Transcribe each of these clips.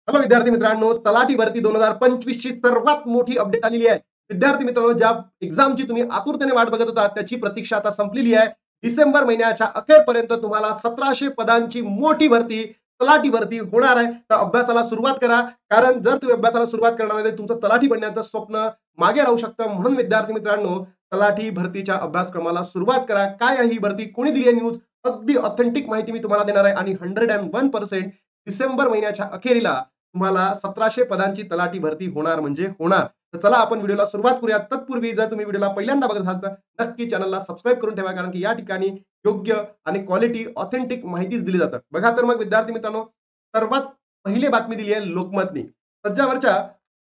Hello विद्यार्थी मित्रांनो, तलाठी भरती 2025 ची सर्वात मोठी अपडेट आलेली आहे. विद्यार्थी मित्रांनो, ज्या एक्झामची तुम्ही आतुरतेने वाट बघत होता त्याची प्रतीक्षा आता संपलेली आहे. डिसेंबर महिन्याच्या अखेरपर्यंत तुम्हाला 1700 पदांची मोठी भरती, तलाठी भरती होणार आहे. तर अभ्यासाला सुरुवात करा. कारण जर तुम्ही अभ्यासाला सुरुवात करणार नाही तर तुमचं तलाठी बनण्याचं स्वप्न मागे राहू शकतं. म्हणून विद्यार्थी मित्रांनो, तलाठी भरतीच्या अभ्यासक्रमाला सुरुवात करा. काय आहे ही भरती, कोणी दिली आहे न्यूज, अगदी ऑथेंटिक माहिती मी तुम्हाला देणार आहे आणि 101% डिसेंबर महिन्याच्या अखेरीला तुम्हाला 1700 पदांची तलाठी भरती होणार म्हणजे होणार. तर चला आपण व्हिडिओला सुरुवात करूया. तत्पूर्वी जर तुम्ही व्हिडिओला पहिल्यांदा बघत असाल तर नक्की चॅनलला सबस्क्राईब करून ठेवा, कारण की या ठिकाणी योग्य आणि क्वालिटी ऑथेंटिक माहितीच दिली जातात. बघा तर मग विद्यार्थी मित्रांनो, सर्वात पहिली बातमी दिली आहे लोकमतनी. सज्जावरच्या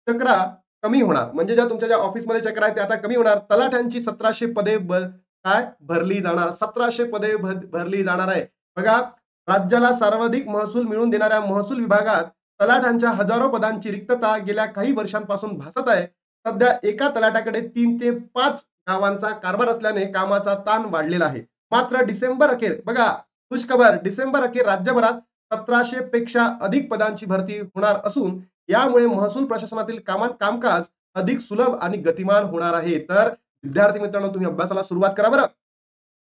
चक्रा कमी होणार, म्हणजे तुमच्या ज्या ऑफिसमध्ये चक्र आहेत ते आता कमी होणार. तलाठ्यांची 1700 पदे काय भरली जाणार, 1700 पदे भरली जाणार आहे. बघा, राज्याला सर्वाधिक महसूल मिळवून देणाऱ्या महसूल विभागात तलाठ्यांच्या हजारो पदांची रिक्तता गेल्या काही वर्षांपासून भासत आहे. सध्या एका तलाठ्याकडे 3 ते 5 गावांचा कारभार असल्याने कामाचा ताण वाढलेला आहे. मात्र डिसेंबर अखेर बघा, खुशखबर, डिसेंबर अखेर राज्यभरात 1700 पेक्षा अधिक पदांची भरती होणार असून यामुळे महसूल प्रशासनातील कामकाज अधिक सुलभ आणि गतिमान होणार आहे. तर विद्यार्थी मित्रांनो, तुम्ही अभ्यासाला सुरुवात करा बरं.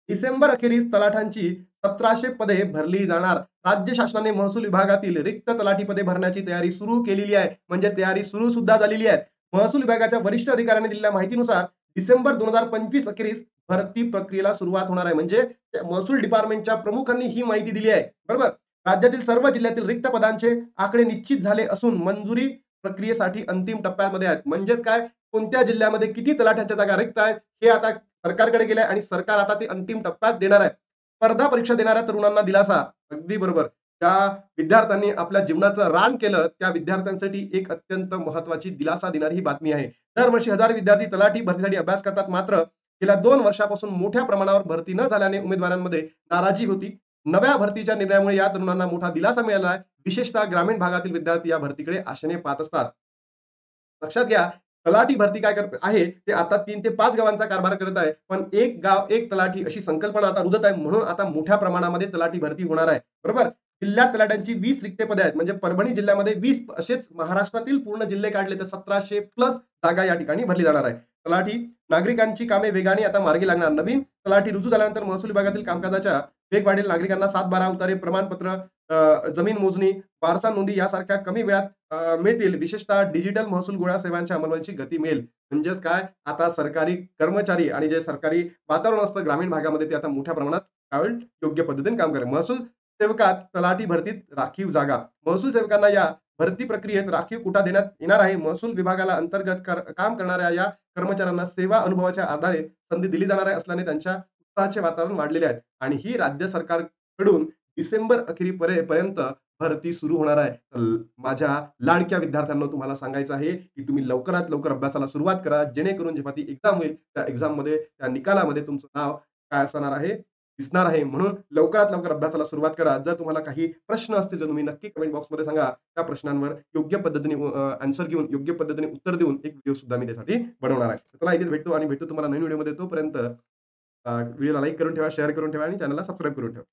डिसेंबर अखेरीस तलाठ्यांची 1700 पदे भरली जाणार. राज्य शासनाने महसूल विभागातील रिक्त तलाठी पदे भरण्याची तयारी सुरू केलेली आहे. म्हणजे तयारी सुरू सुद्धा झालेली आहे. महसूल विभागाच्या वरिष्ठ अधिकाऱ्यांनी दिलेल्या माहितीनुसार डिसेंबर 2025 अखेरीस भरती प्रक्रियेला सुरुवात होणार आहे. म्हणजे महसूल डिपार्टमेंटच्या प्रमुखांनी ही माहिती दिली आहे. बरोबर. राज्यातील सर्व जिल्ह्यातील रिक्त पदांचे आकडे निश्चित झाले असून मंजुरी प्रक्रियेसाठी अंतिम टप्प्यामध्ये आहेत. म्हणजेच काय, कोणत्या जिल्ह्यामध्ये किती तलाठ्यांच्या जागा रिक्त आहेत हे आता सरकारकडे गेलंय आणि सरकार आता ते अंतिम टप्प्यात देणार आहे. स्पर्धा परीक्षा देणाऱ्या तरुणांना दिलासा. अगदी बरोबर. त्या विद्यार्थ्यांनी आपल्या जीवनाचं रान केलं, त्या विद्यार्थ्यांसाठी एक अत्यंत महत्त्वाची दिलासा देणारी ही बातमी आहे. दरवर्षी हजारो विद्यार्थी तलाठी भरतीसाठी अभ्यास करतात. मात्र गेल्या 2 वर्षापासून मोठ्या प्रमाणावर भरती न झाल्याने उमेदवारांमध्ये नाराजी होती. नव्या भरतीच्या निर्णयामुळे या तरुणांना मोठा दिलासा मिळाला आहे. विशेषतः ग्रामीण भागातील विद्यार्थी या भरतीकडे आशेने पाहत असतात. लक्षात घ्या, तलाठी भरती काय करत आहे, ते आता 3 ते 5 गावांचा कारभार करत आहे. पण एक गाव एक तलाठी अशी संकल्पना आता रुजत आहे. म्हणून आता मोठ्या प्रमाणामध्ये तलाठी भरती होणार आहे. बरोबर. जिल्ह्यात तलाठ्यांची 20 रिक्त पदे आहेत. म्हणजे परभणी जिल्ह्यामध्ये 20, असेच महाराष्ट्रातील पूर्ण जिल्हे काढले तर 1700 प्लस जागा या ठिकाणी भरली जाणार आहे. तलाठी नागरिकांची कामे वेगाने आता मार्गी लागणार. नवीन तलाठी रुजू झाल्यानंतर महसूल विभागातील कामकाजाच्या वेग वाढेल. नागरिकांना 7/12 उतारे, प्रमाणपत्र, जमीन मोजणी, वारसा नोंदी यासारख्या कमी वेळात मिळतील. विशेषतः डिजिटल महसूल गोळा सेवांच्या अंमलबजावणीची गती मिळेल. म्हणजेच काय, आता सरकारी कर्मचारी आणि जे सरकारी वातावरण असतं ग्रामीण भागामध्ये ते आता मोठ्या प्रमाणात काय होईल, योग्य पद्धतीने काम करेल. महसूल सेवकात तलाठी भरतीत राखीव जागा. महसूल सेवकांना या भरती प्रक्रियेत राखीव कोटा देण्यात येणार आहे. महसूल विभागाला अंतर्गत काम करणाऱ्या या कर्मचाऱ्यांना सेवा अनुभवाच्या आधारे संधी दिली जाणार आहे असल्याने त्यांच्या उत्साहाचे वातावरण वाढलेले आहे आणि ही राज्य सरकारकडून डिसेंबर अखेरीपर्यंत भरती सुरू होणार आहे. तर माझ्या लाडक्या विद्यार्थ्यांनो, तुम्हाला सांगायचं आहे, की तुम्ही लवकरात लवकर अभ्यासाला सुरुवात करा. जेणेकरून जेव्हा ती एक्झाम होईल, त्या एक्झाममध्ये, त्या निकालामध्ये तुमचं नाव काय असणार आहे, दिसणार आहे. म्हणून लवकरात लवकर अभ्यासाला सुरुवात करा. जर तुम्हाला काही प्रश्न असतील तर तुम्ही नक्की कमेंट बॉक्समध्ये सांगा. त्या प्रश्नांवर योग्य पद्धतीने आन्सर घेऊन, योग्य पद्धतीने उत्तर देऊन एक व्हिडिओ सुद्धा मी त्यासाठी बनवणार आहे. तर चला इथे भेटतो आणि भेटू तुम्हाला नवीन व्हिडिओमध्ये. तोपर्यंत व्हिडिओला लाईक करून ठेवा, शेअर करून ठेवा आणि चॅनलला सबस्क्राईब करून ठेवा.